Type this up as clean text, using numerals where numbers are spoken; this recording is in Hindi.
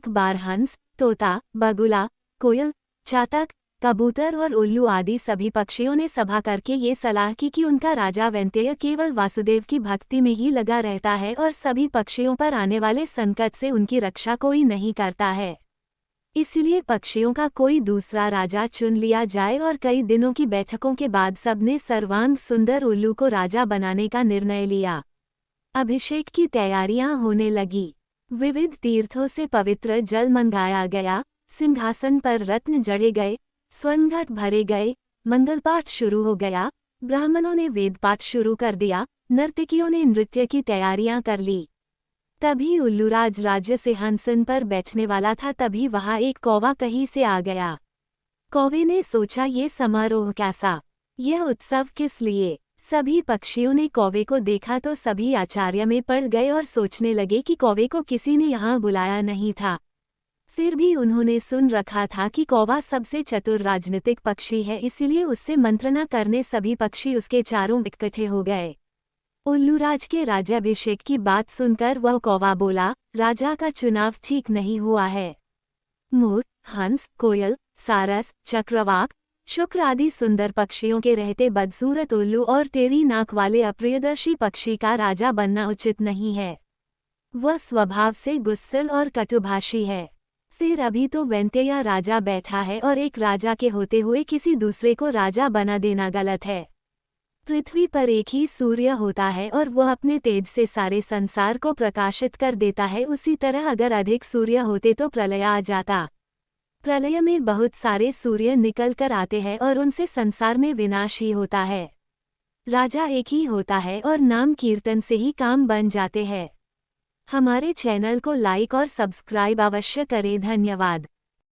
एक बार हंस, तोता, बगुला, कोयल, चातक, कबूतर और उल्लू आदि सभी पक्षियों ने सभा करके ये सलाह की कि उनका राजा वैंतेय केवल वासुदेव की भक्ति में ही लगा रहता है और सभी पक्षियों पर आने वाले संकट से उनकी रक्षा कोई नहीं करता है। इसलिए पक्षियों का कोई दूसरा राजा चुन लिया जाए और कई दिनों की बैठकों के बाद सबने सर्वांग सुंदर उल्लू को राजा बनाने का निर्णय लिया। अभिषेक की तैयारियां होने लगी। विविध तीर्थों से पवित्र जल मंगाया गया, सिंहासन पर रत्न जड़े गए, स्वर्णघट भरे गए, मंगलपाठ शुरू हो गया, ब्राह्मणों ने वेदपाठ शुरू कर दिया, नर्तकियों ने नृत्य की तैयारियां कर ली। तभी उल्लूराज राज्य सिंहासन पर बैठने वाला था, तभी वहां एक कौवा कहीं से आ गया। कौवे ने सोचा, ये समारोह कैसा, यह उत्सव किस लिए? सभी पक्षियों ने कौवे को देखा तो सभी आश्चर्य में पड़ गए और सोचने लगे कि कौवे को किसी ने यहाँ बुलाया नहीं था। फिर भी उन्होंने सुन रखा था कि कौवा सबसे चतुर राजनीतिक पक्षी है, इसीलिए उससे मंत्रणा करने सभी पक्षी उसके चारों इकट्ठे हो गए। उल्लूराज के राज्याभिषेक की बात सुनकर वह कौवा बोला, राजा का चुनाव ठीक नहीं हुआ है। मोर, हंस, कोयल, सारस, चक्रवाक, शुक्र आदि सुंदर पक्षियों के रहते बदसूरत उल्लू और टेढ़ी नाक वाले अप्रियदर्शी पक्षी का राजा बनना उचित नहीं है। वह स्वभाव से गुस्सैल और कटुभाषी है। फिर अभी तो वैंतेय राजा बैठा है और एक राजा के होते हुए किसी दूसरे को राजा बना देना गलत है। पृथ्वी पर एक ही सूर्य होता है और वह अपने तेज से सारे संसार को प्रकाशित कर देता है। उसी तरह अगर अधिक सूर्य होते तो प्रलय आ जाता। प्रलय में बहुत सारे सूर्य निकल कर आते हैं और उनसे संसार में विनाश ही होता है। राजा एक ही होता है और नाम कीर्तन से ही काम बन जाते हैं। हमारे चैनल को लाइक और सब्सक्राइब अवश्य करें। धन्यवाद।